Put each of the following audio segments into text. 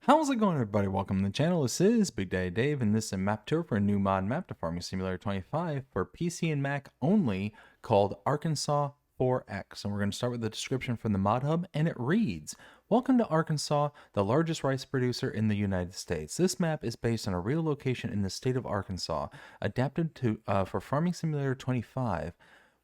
How's it going, everybody? Welcome to the channel. This is Big Daddy Dave, and this is a map tour for a new mod map to Farming Simulator 25 for PC and Mac only, called Arkansas 4X. And we're going to start with the description from the mod hub, and it reads: Welcome to Arkansas, the largest rice producer in the United States. This map is based on a real location in the state of Arkansas, adapted for Farming Simulator 25.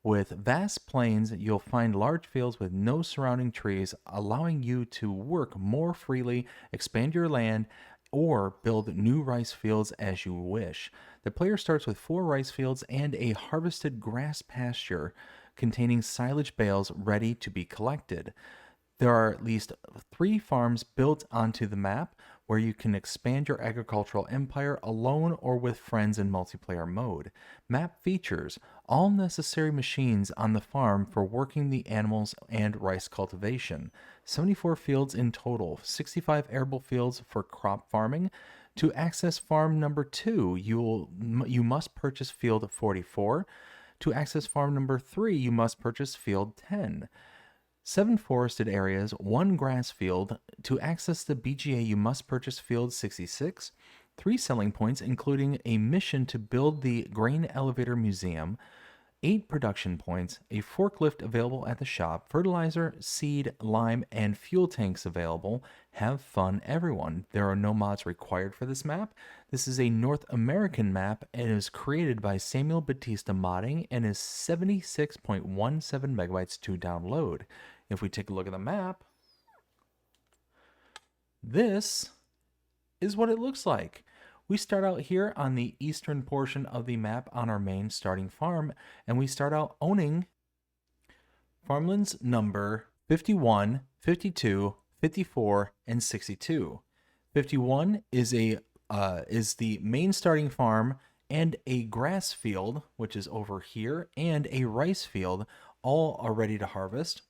With vast plains, you'll find large fields with no surrounding trees, allowing you to work more freely, expand your land, or build new rice fields as you wish. The player starts with 4 rice fields and a harvested grass pasture containing silage bales ready to be collected. There are at least 3 farms built onto the map where you can expand your agricultural empire alone or with friends in multiplayer mode. Map features all necessary machines on the farm for working the animals and rice cultivation. 74 fields in total, 65 arable fields for crop farming. To access farm number 2, you must purchase field 44. To access farm number 3, you must purchase field 10. 7 forested areas, 1 grass field. To access the BGA, you must purchase field 66. 3 selling points, including a mission to build the Grain Elevator Museum. 8 production points, a forklift available at the shop, fertilizer, seed, lime, and fuel tanks available. Have fun, everyone. There are no mods required for this map. This is a North American map and is created by Samuel Batista Modding and is 76.17 megabytes to download. If we take a look at the map, this is what it looks like. We start out here on the eastern portion of the map on our main starting farm, and we start out owning farmlands number 51, 52, 54, and 62. 51 is the main starting farm and a grass field, which is over here, and a rice field, all are ready to harvest.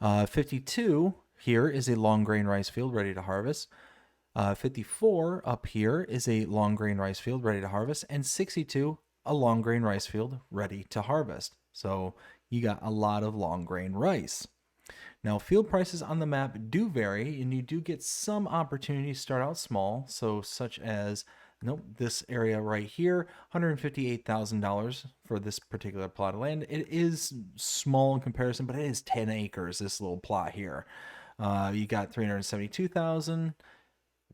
52 here is a long grain rice field ready to harvest. 54 up here is a long grain rice field ready to harvest, and 62 a long grain rice field ready to harvest. So you got a lot of long grain rice. Now, field prices on the map do vary, and you do get some opportunities to start out small, so such as this area right here, $158,000 for this particular plot of land. It is small in comparison, but it is 10 acres, this little plot here. You got $372,000,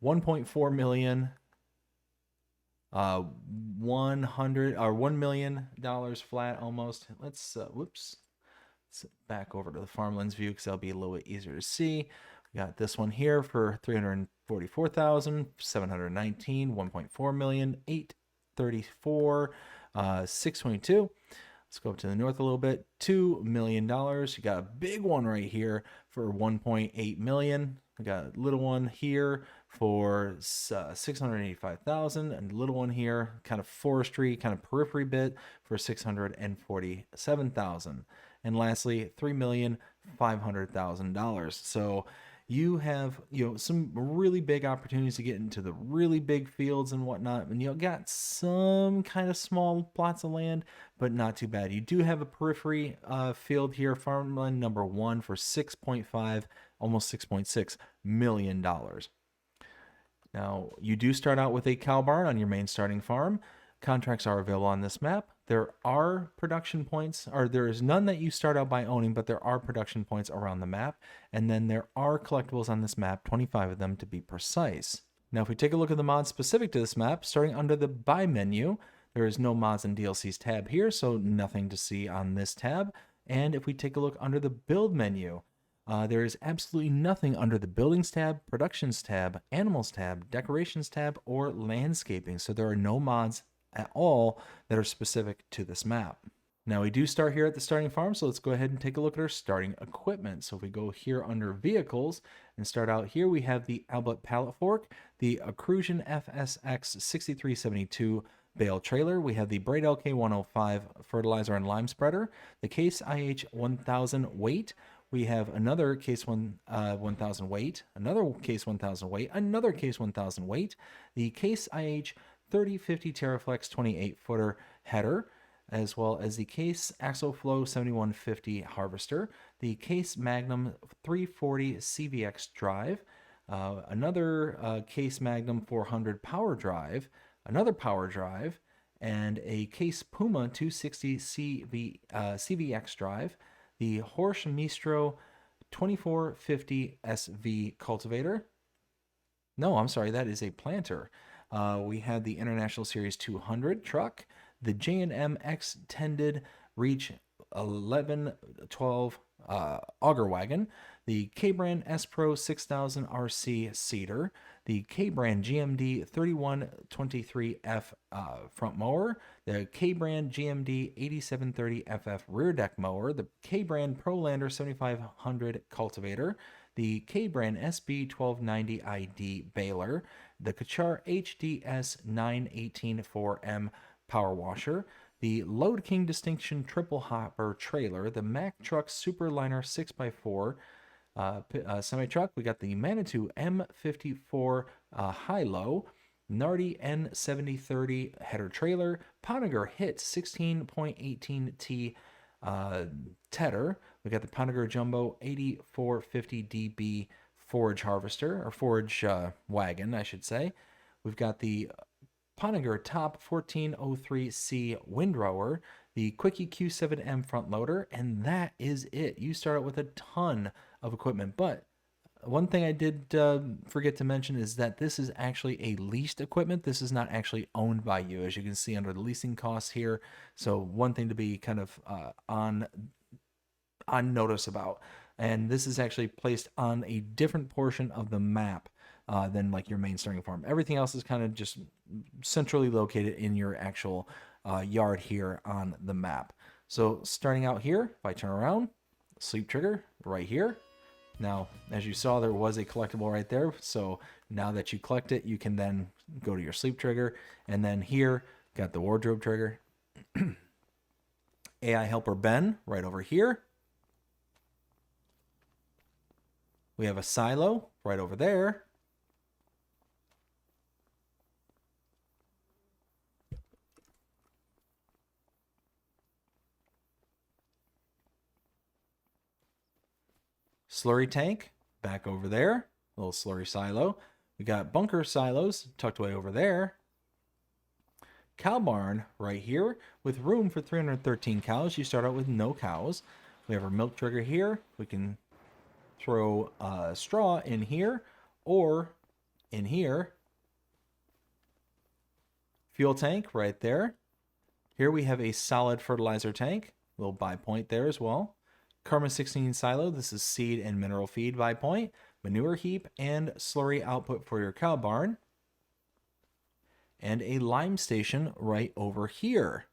1.4 million, $1 million flat almost. Let's back over to the farmlands view because that'll be a little bit easier to see. We got this one here for 344,719, 1.4 million, 834, 622. Let's go up to the north a little bit. $2 million. You got a big one right here for 1.8 million. We got a little one here for 685,000, and a little one here, kind of forestry, kind of periphery bit, for 647,000. And lastly, $3,500,000. So you have, some really big opportunities to get into the really big fields and whatnot, and you got some kind of small plots of land, but not too bad. You do have a periphery field here, farmland number 1, for 6.5, almost $6.6 million. Now, you do start out with a cow barn on your main starting farm. Contracts are available on this map. There are production points, or there is none that you start out by owning, but there are production points around the map. And then there are collectibles on this map, 25 of them to be precise. Now, if we take a look at the mods specific to this map, starting under the Buy menu, there is no mods and DLCs tab here, so nothing to see on this tab. And if we take a look under the Build menu, there is absolutely nothing under the Buildings tab, Productions tab, Animals tab, Decorations tab, or Landscaping. So there are no mods at all that are specific to this map. Now, we do start here at the starting farm, so let's go ahead and take a look at our starting equipment. So if we go here under Vehicles and start out here, we have the Albert pallet fork, the Accrusion FSX 6372 bale trailer. We have the Braid LK105 fertilizer and lime spreader, the Case IH 1000 weight. We have another Case 1000 weight, another Case 1000 weight, another Case 1000 weight, the Case IH 3050 Terraflex 28-footer header, as well as the Case Axoflow 7150 harvester, the Case Magnum 340 CVX drive, another Case Magnum 400 power drive, another power drive, and a Case Puma 260 CVX drive, the Horsch Mistro 2450 SV cultivator. No, I'm sorry, that is a planter. We had the International Series 200 truck, the J&M Extended Reach 1112 auger wagon, the K-Brand S-Pro 6000 RC seeder, the K-Brand GMD 3123F front mower, the K-Brand GMD 8730FF rear deck mower, the K-Brand ProLander 7500 cultivator, the K-Brand SB 1290 ID baler, the Kachar HDS 918 4M power washer, the Load King Distinction triple hopper trailer, the Mack Truck Superliner 6x4 semi-truck. We got the Manitou M54 high-low, Nardi N7030 header trailer, Poniger Hit 16.18T tedder. We got the Poniger Jumbo 8450DB forage harvester, or forage wagon, I should say. We've got the Poniger Top 1403C windrower, the Quickie Q7M front loader, and that is it. You start out with a ton of equipment, but one thing I did forget to mention is that this is actually a leased equipment. This is not actually owned by you, as you can see under the leasing costs here. So one thing to be kind of on notice about. And this is actually placed on a different portion of the map than like your main starting farm. Everything else is kind of just centrally located in your actual yard here on the map. So starting out here, if I turn around, sleep trigger right here. Now, as you saw, there was a collectible right there. So now that you collect it, you can then go to your sleep trigger. And then here, got the wardrobe trigger. AI helper Ben right over here. We have a silo right over there. Slurry tank back over there, a little slurry silo. We got bunker silos tucked away over there. Cow barn right here with room for 313 cows. You start out with no cows. We have our milk trigger here. We can throw straw in here or in here. Fuel tank right there. Here we have a solid fertilizer tank, a little buy point there as well. Karma 16 silo, this is seed and mineral feed buy point, manure heap, and slurry output for your cow barn. And a lime station right over here.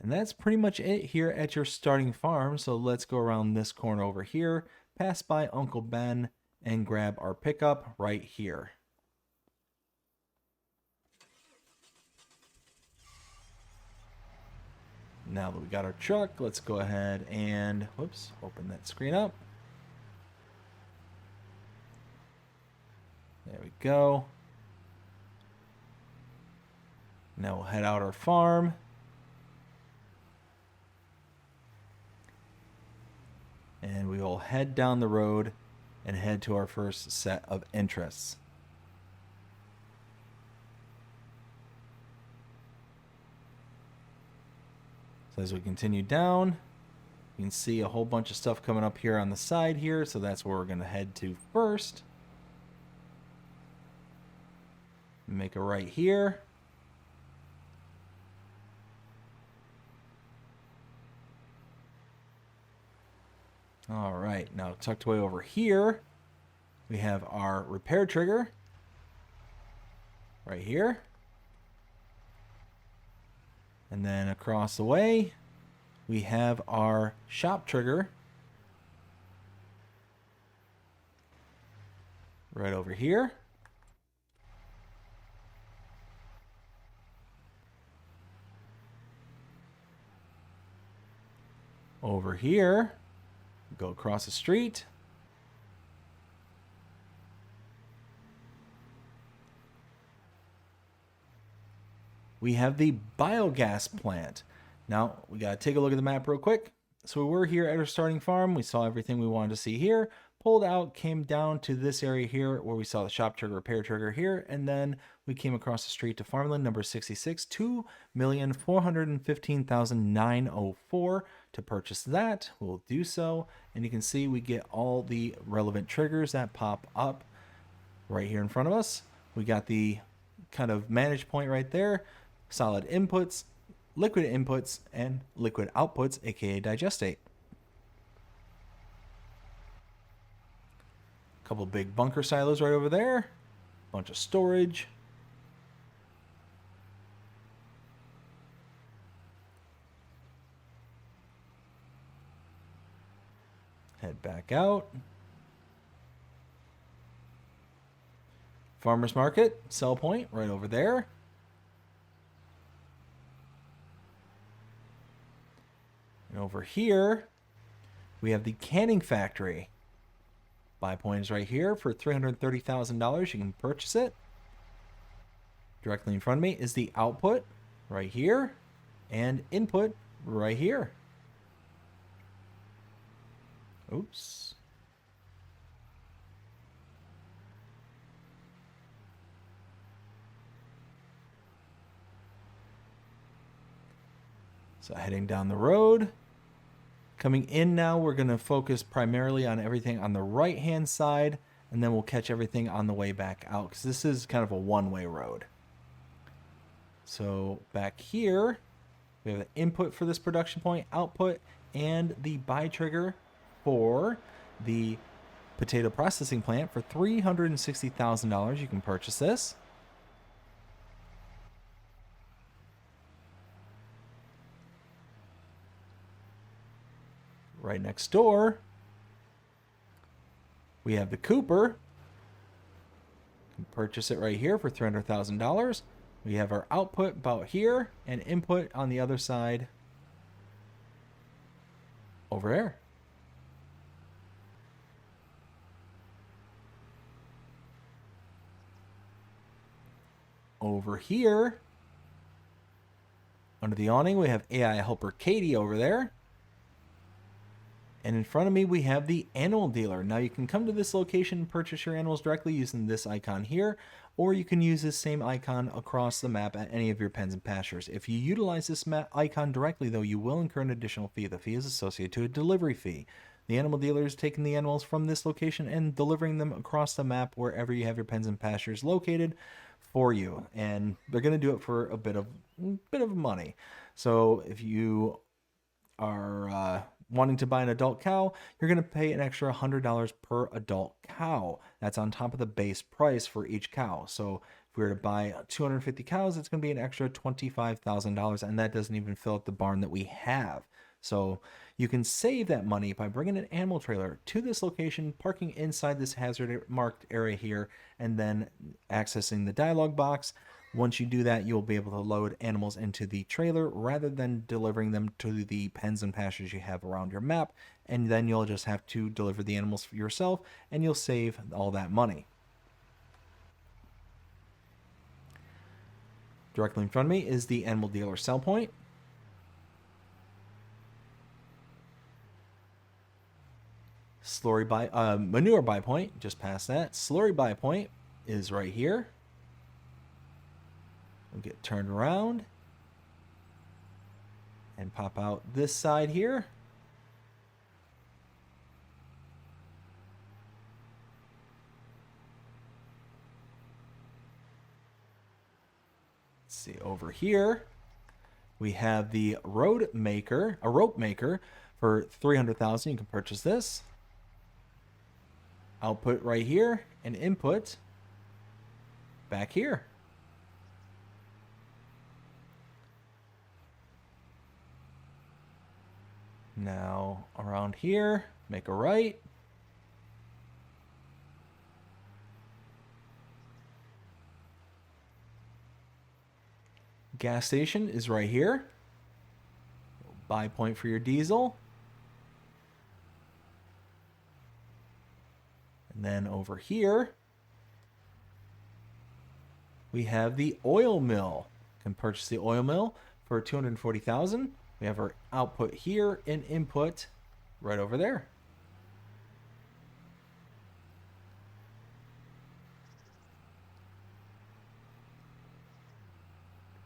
And that's pretty much it here at your starting farm. So let's go around this corner over here, pass by Uncle Ben, and grab our pickup right here. Now that we got our truck, let's go ahead and, whoops, open that screen up. There we go. Now we'll head out our farm. And we will head down the road and head to our first set of interests. So as we continue down, you can see a whole bunch of stuff coming up here on the side here. So that's where we're going to head to first. Make a right here. All right, now tucked away over here, we have our repair trigger right here. And then across the way, we have our shop trigger right over here. Over here, go across the street. We have the biogas plant. Now, we got to take a look at the map real quick. So we were here at our starting farm. We saw everything we wanted to see here. pulled out, came down to this area here where we saw the shop trigger, repair trigger here, and then we came across the street to farmland number 66, 2,415,904 to purchase that. We'll do so, and you can see we get all the relevant triggers that pop up right here in front of us. We got the kind of manage point right there, solid inputs, liquid inputs, and liquid outputs, aka digestate. Couple big bunker silos right over there, bunch of storage. Head back out. Farmers market, sell point right over there. And over here, we have the canning factory. Buy point is right here for $330,000. You can purchase it. Directly in front of me is the output right here and input right here. Oops. So heading down the road. Coming in now, we're going to focus primarily on everything on the right-hand side, and then we'll catch everything on the way back out, because this is kind of a one-way road. So back here, we have the input for this production point, output, and the buy trigger for the potato processing plant for $360,000. You can purchase this. Right next door, we have the Cooper. You can purchase it right here for $300,000. We have our output about here and input on the other side over there. Over here, under the awning, we have AI helper Katie over there. And in front of me, we have the animal dealer. Now you can come to this location and purchase your animals directly using this icon here, or you can use this same icon across the map at any of your pens and pastures. If you utilize this icon directly, though, you will incur an additional fee. The fee is associated to a delivery fee. The animal dealer is taking the animals from this location and delivering them across the map wherever you have your pens and pastures located for you. And they're going to do it for a bit of money. So if you are wanting to buy an adult cow, you're going to pay an extra $100 per adult cow. That's on top of the base price for each cow. So if we were to buy 250 cows, it's going to be an extra $25,000, and that doesn't even fill up the barn that we have. So you can save that money by bringing an animal trailer to this location, parking inside this hazard marked area here, and then accessing the dialog box. Once you do that, you'll be able to load animals into the trailer rather than delivering them to the pens and pastures you have around your map. And then you'll just have to deliver the animals for yourself, and you'll save all that money. Directly in front of me is the animal dealer sell point. Manure buy point, just past that. Slurry buy point is right here. We'll get turned around and pop out this side here. Let's see, over here we have the rope maker for $300,000. You can purchase this. Output right here and input back here. Now around here, make a right. Gas station is right here. Buy point for your diesel. And then over here, we have the oil mill. You can purchase the oil mill for $240,000. We have our output here and input right over there.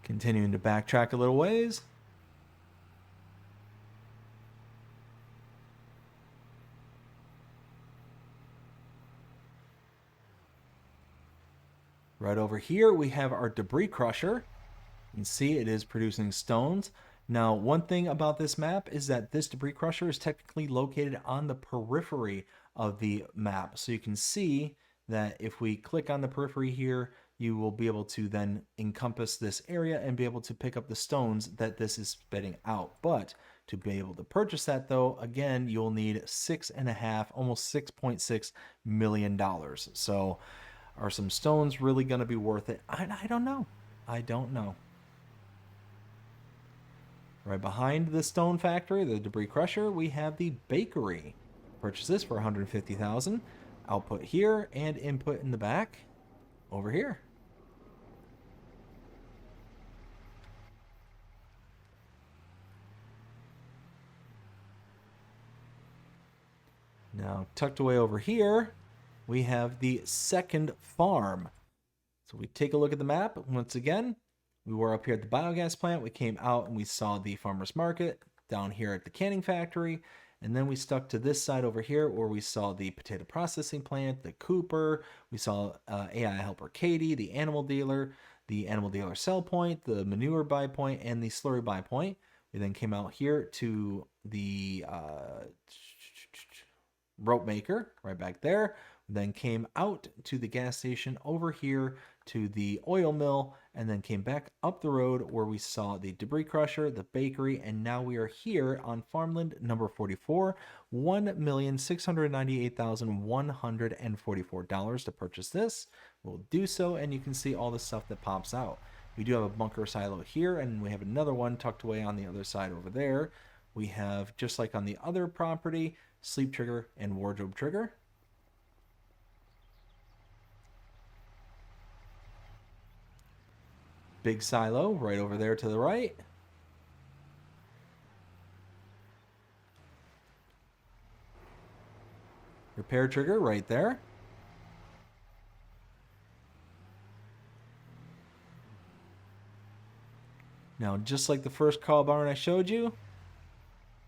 Continuing to backtrack a little ways. Right over here, we have our debris crusher. You can see it is producing stones. Now, one thing about this map is that this debris crusher is technically located on the periphery of the map. So you can see that if we click on the periphery here, you will be able to then encompass this area and be able to pick up the stones that this is spitting out. But to be able to purchase that, though, again, you'll need $6.5, almost $6.6 million. So are some stones really going to be worth it? I don't know. I don't know. Right behind the stone factory, the debris crusher, we have the bakery. Purchase this for $150,000. Output here and input in the back over here. Now, tucked away over here, we have the second farm. So we take a look at the map once again. We were up here at the biogas plant. We came out and we saw the farmer's market down here at the canning factory. And then we stuck to this side over here where we saw the potato processing plant, the Cooper. We saw AI helper Katie, the animal dealer sell point, the manure buy point, and the slurry buy point. We then came out here to the rope maker right back there. Then came out to the gas station over here to the oil mill, and then came back up the road where we saw the debris crusher, the bakery, and now we are here on farmland number 44, $1,698,144 to purchase this. We'll do so, and you can see all the stuff that pops out. We do have a bunker silo here, and we have another one tucked away on the other side over there. We have, just like on the other property, sleep trigger and wardrobe trigger. Big silo right over there to the right. Repair trigger right there. Now, just like the first cow barn I showed you,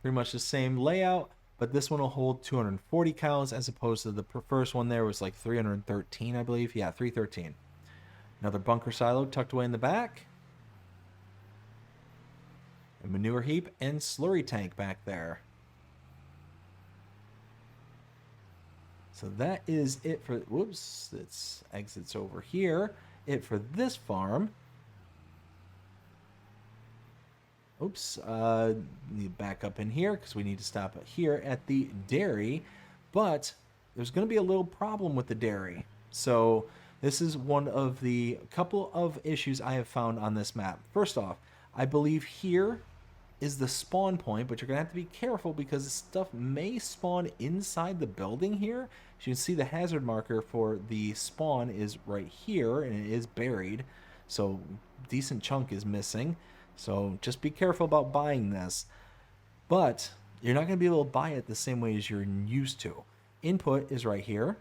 pretty much the same layout, but this one will hold 240 cows as opposed to the first one there was like 313, I believe. Yeah, 313. Another bunker silo tucked away in the back. A manure heap and slurry tank back there. So that is it for, whoops, it's exits over here. It for this farm. Oops, need back up in here because we need to stop here at the dairy. But there's going to be a little problem with the dairy. So this is one of the couple of issues I have found on this map. First off, I believe here is the spawn point, but you're going to have to be careful because stuff may spawn inside the building here. As you can see, the hazard marker for the spawn is right here, and it is buried. So decent chunk is missing. So just be careful about buying this. But you're not going to be able to buy it the same way as you're used to. Input is right here.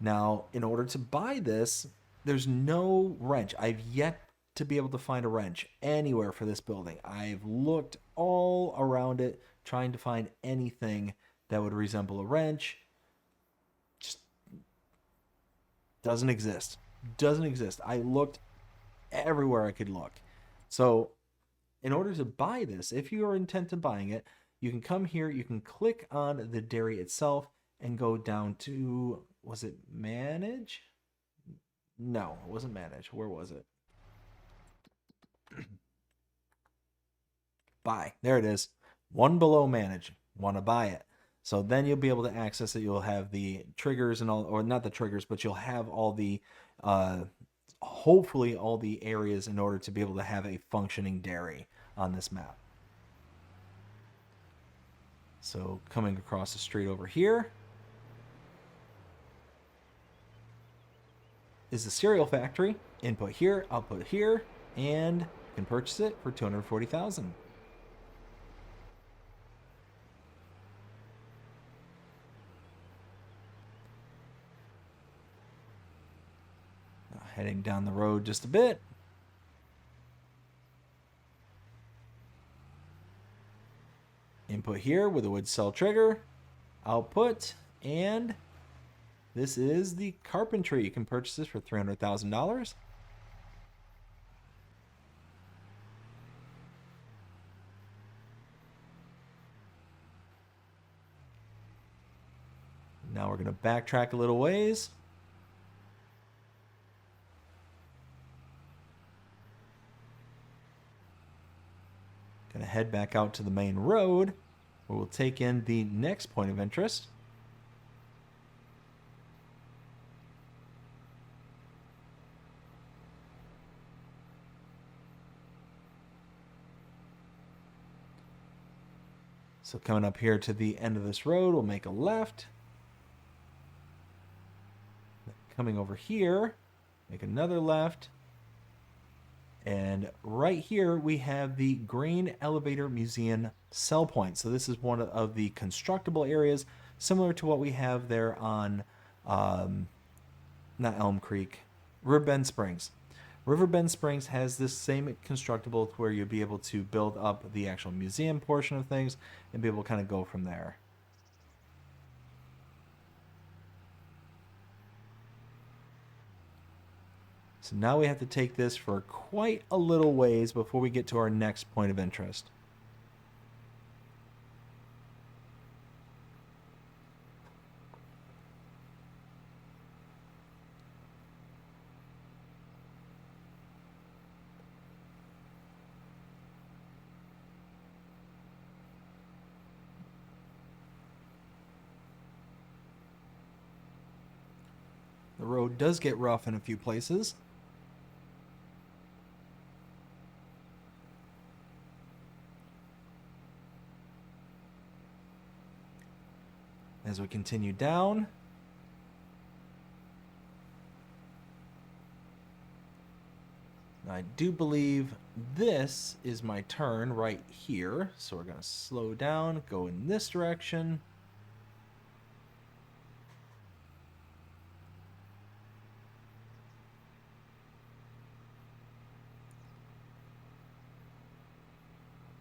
Now, in order to buy this, there's no wrench. I've yet to be able to find a wrench anywhere for this building. I've looked all around it, trying to find anything that would resemble a wrench. Just doesn't exist. Doesn't exist. I looked everywhere I could look. So in order to buy this, if you are intent on buying it, you can come here, you can click on the dairy itself and go down to, was it manage? No, it wasn't manage. Where was it? Buy. There it is. One below manage. Want to buy it. So then you'll be able to access it. You'll have the triggers and all, or not the triggers, but you'll have all the, hopefully all the areas in order to be able to have a functioning dairy on this map. So coming across the street over here is the cereal factory. Input here, output here, and you can purchase it for $240,000. Heading down the road just a bit. Input here with a wood cell trigger. Output, and this is the carpentry. You can purchase this for $300,000. Now we're going to backtrack a little ways. Going to head back out to the main road, where we'll take in the next point of interest. So coming up here to the end of this road, we'll make a left. Coming over here, make another left. And right here, we have the Grain Elevator Museum sell point. So this is one of the constructible areas, similar to what we have there on, not Elm Creek, Riverbend Springs. Riverbend Springs has this same constructible where you'll be able to build up the actual museum portion of things and be able to kind of go from there. So now we have to take this for quite a little ways before we get to our next point of interest. The road does get rough in a few places. As we continue down, I do believe this is my turn right here. So we're going to slow down, go in this direction.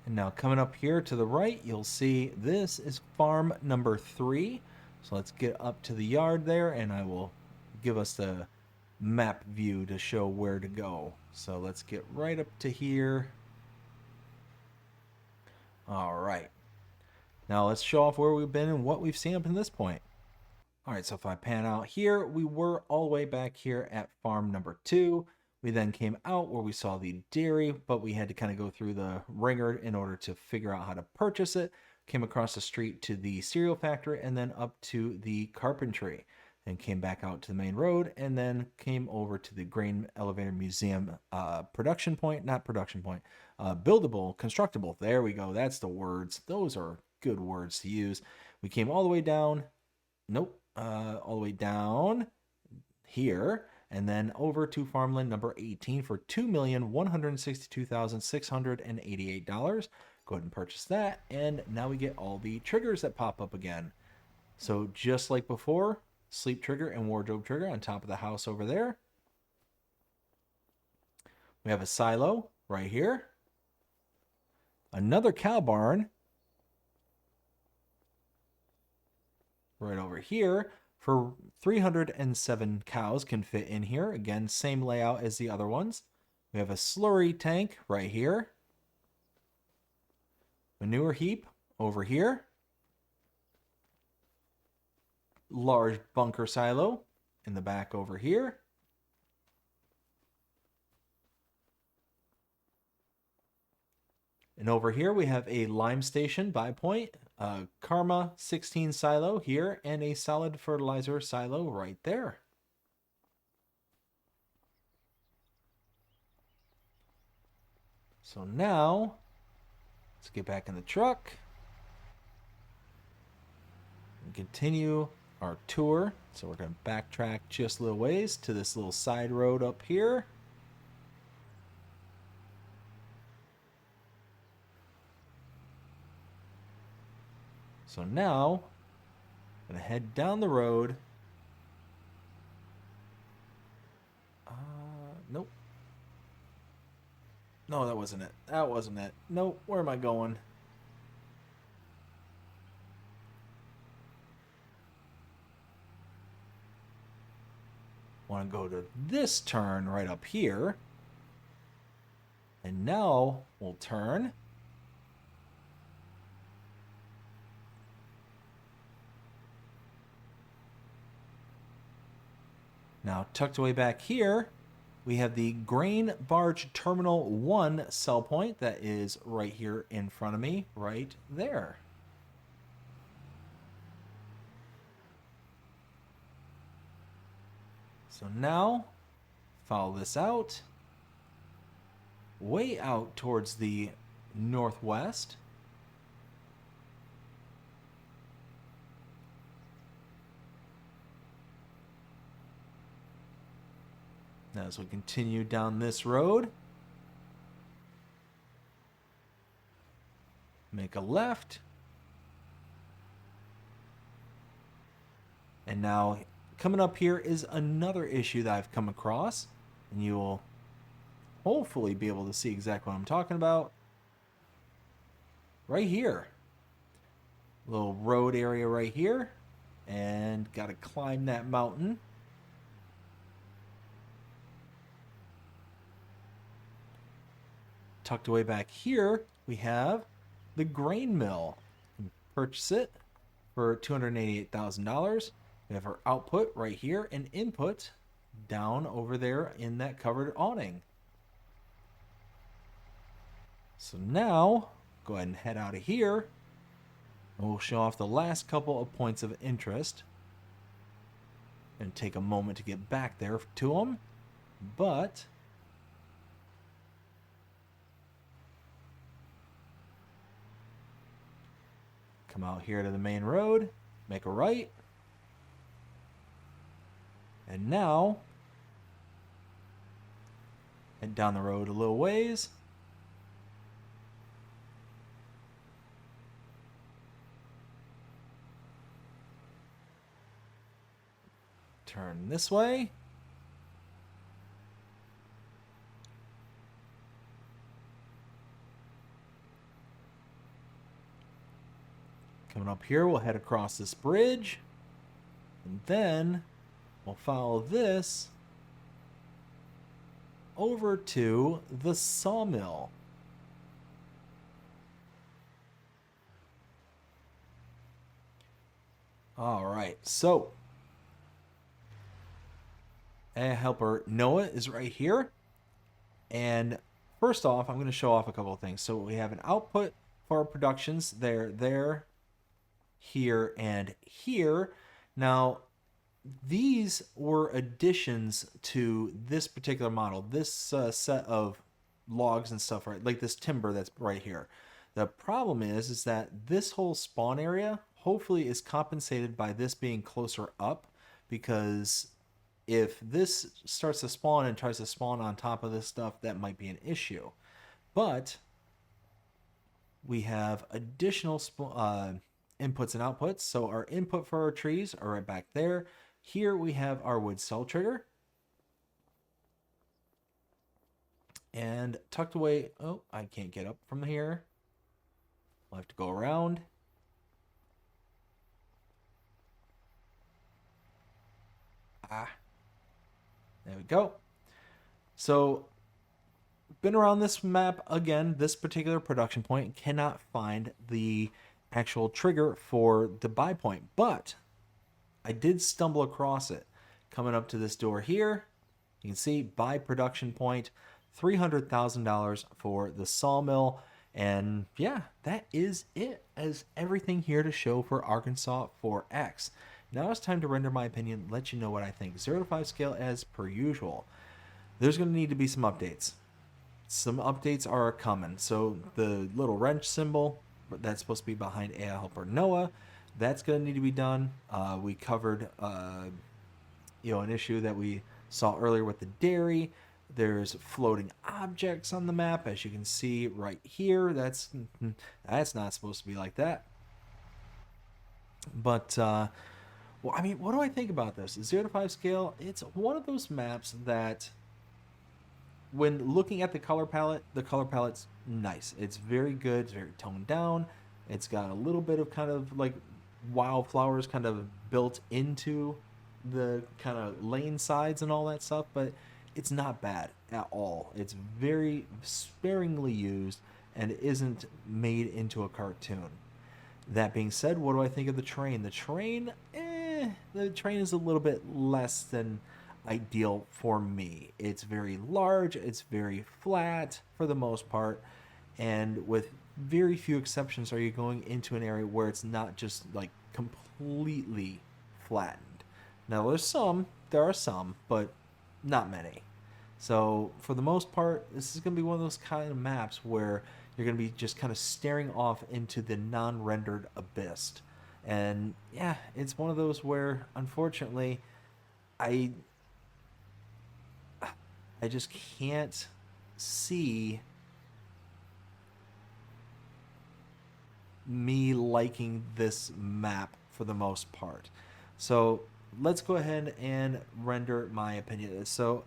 And now coming up here to the right, you'll see this is farm number 3. So let's get up to the yard there, and I will give us the map view to show where to go. So let's get right up to here. All right. Now let's show off where we've been and what we've seen up in this point. All right, so if I pan out here, we were all the way back here at farm number 2. We then came out where we saw the dairy, but we had to kind of go through the ringer in order to figure out how to purchase it. Came across the street to the cereal factory and then up to the carpentry. And came back out to the main road and then came over to the Grain Elevator Museum production point, not production point, buildable, constructible. There we go. That's the words. Those are good words to use. We came all the way down. Nope. All the way down here. And then over to farmland number 18 for $2,162,688. Go ahead and purchase that. And now we get all the triggers that pop up again. So just like before, sleep trigger and wardrobe trigger on top of the house over there. We have a silo right here. Another cow barn right over here. For 307 cows can fit in here. Again, same layout as the other ones. We have a slurry tank right here. Manure heap over here. Large bunker silo in the back over here. And over here we have a lime station buy point, a Karma 16 silo here, and a solid fertilizer silo right there. So now, let's get back in the truck and continue our tour. So we're going to backtrack just a little ways to this little side road up here. So now, I'm going to head down the road. Nope. No, that wasn't it. That wasn't it. Nope. Where am I going? Want to go to this turn right up here. And now we'll turn. Now tucked away back here, we have the grain barge terminal 1 sell point that is right here in front of me, right there. So now, follow this out, way out towards the northwest. Now as we continue down this road, make a left. And now coming up here is another issue that I've come across, and you will hopefully be able to see exactly what I'm talking about. Right here. Little road area right here, and got to climb that mountain. Tucked away back here, we have the grain mill. Purchase it for $288,000. We have our output right here and input down over there in that covered awning. So now, go ahead and head out of here. And we'll show off the last couple of points of interest. And take a moment to get back there to them. But come out here to the main road, make a right. And now, head down the road a little ways. Turn this way. Coming up here, we'll head across this bridge. And then we'll follow this over to the sawmill. All right, so helper Noah is right here. And first off, I'm going to show off a couple of things. So we have an output for our productions there, here, and here. Now, these were additions to this particular model, this set of logs and stuff, right? Like this timber that's right here. The problem is that this whole spawn area hopefully is compensated by this being closer up, because if this starts to spawn and tries to spawn on top of this stuff, that might be an issue. But we have additional inputs and outputs. So our input for our trees are right back there. Here we have our wood cell trigger. And tucked away, oh, I can't get up from here. We'll have to go around. There we go. So, been around this map again. This particular production point cannot find the actual trigger for the buy point, but I did stumble across it. Coming up to this door here, you can see buy production point, $300,000 for the sawmill. And yeah, that is it as everything here to show for Arkansas 4X. Now it's time to render my opinion, let you know what I think. 0 to 5 scale as per usual. There's going to need to be some updates. Some updates are coming. So the little wrench symbol that's supposed to be behind AI Helper Noah, that's going to need to be done. We covered an issue that we saw earlier with the dairy. There's floating objects on the map, as you can see right here. That's not supposed to be like that. But well, I mean, what do I think about this? 0 to 5 scale, it's one of those maps that when looking at the color palette's nice. It's very good. It's very toned down. It's got a little bit of kind of like wildflowers kind of built into the kind of lane sides and all that stuff, but it's not bad at all. It's very sparingly used and isn't made into a cartoon. That being said, what do I think of the train? The train is a little bit less than ideal for me. It's very large, it's very flat for the most part, and with very few exceptions are you going into an area where it's not just like completely flattened. Now there are some, but not many. So for the most part, this is going to be one of those kind of maps where you're going to be just kind of staring off into the non-rendered abyss. And yeah, it's one of those where unfortunately I I just can't see me liking this map for the most part. So let's go ahead and render my opinion. So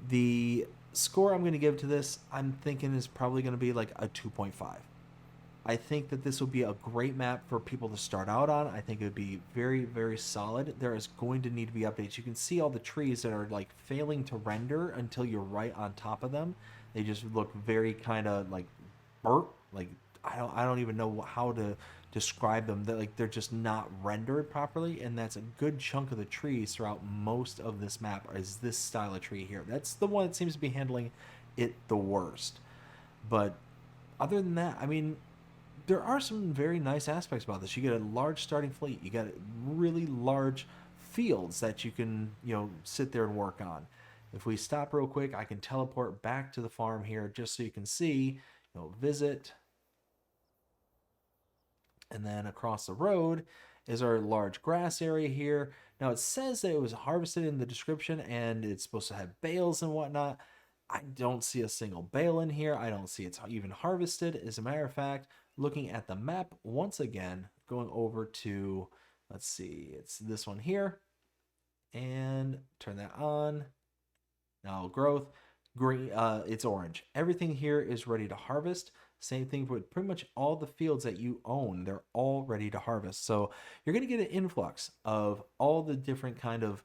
the score I'm going to give to this, I'm thinking is probably going to be like a 2.5. I think that this would be a great map for people to start out on. I think it would be very, very solid. There is going to need to be updates. You can see all the trees that are like failing to render until you're right on top of them. They just look very kind of like burnt. Like I don't even know how to describe them. They're just not rendered properly, and that's a good chunk of the trees throughout most of this map is this style of tree here. That's the one that seems to be handling it the worst. But other than that, I mean, there are some very nice aspects about this. You get a large starting fleet. You got really large fields that you can, sit there and work on. If we stop real quick, I can teleport back to the farm here just so you can see, visit. And then across the road is our large grass area here. Now it says that it was harvested in the description and it's supposed to have bales and whatnot. I don't see a single bale in here. I don't see it's even harvested. As a matter of fact, looking at the map once again, going over to, let's see, it's this one here, and turn that on. Now growth, green, it's orange. Everything here is ready to harvest. Same thing with pretty much all the fields that you own. They're all ready to harvest. So you're going to get an influx of all the different kind of,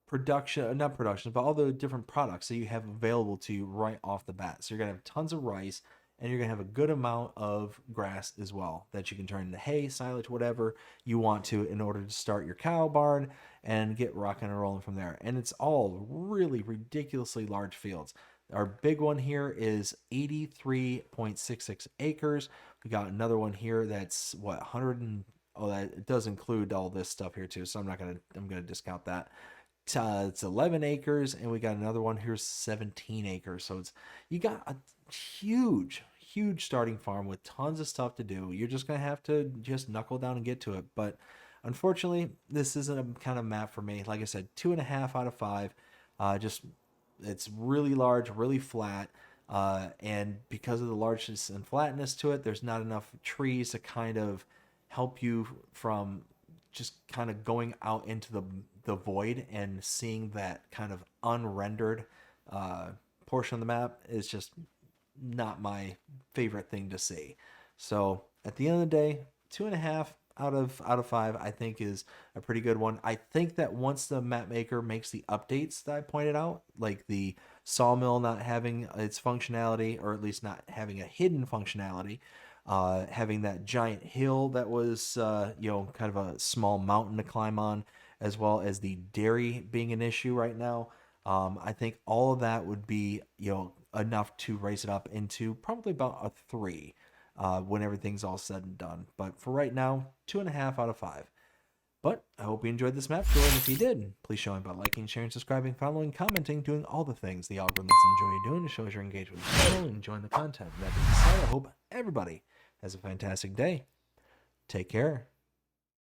production, not production, but all the different products that you have available to you right off the bat. So you're going to have tons of rice, and you're going to have a good amount of grass as well that you can turn into hay, silage, whatever you want to in order to start your cow barn and get rocking and rolling from there. And it's all really ridiculously large fields. Our big one here is 83.66 acres. We got another one here that's what 100 and that it does include all this stuff here too. So I'm gonna discount that. It's 11 acres, and we got another one here 17 acres. So you got a huge starting farm with tons of stuff to do. You're just gonna have to just knuckle down and get to it. But unfortunately, this isn't a kind of map for me. Like I said, 2.5 out of 5. It's really large, really flat, and because of the largeness and flatness to it, there's not enough trees to kind of help you from just kind of going out into the void and seeing that kind of unrendered portion of the map is just not my favorite thing to see. So at the end of the day, 2.5 out of 5 I think is a pretty good one. I think that once the map maker makes the updates that I pointed out, like the sawmill not having its functionality, or at least not having a hidden functionality, having that giant hill that was kind of a small mountain to climb on, as well as the dairy being an issue right now, I think all of that would be enough to raise it up into probably about a 3 when everything's all said and done. But for right now, 2.5 out of 5. But I hope you enjoyed this map tour, and if you did, please show me by liking, sharing, subscribing, following, commenting, doing all the things the algorithms enjoy you doing to show you're engaged with the channel and enjoying the content. That being said, I hope everybody has a fantastic day. Take care.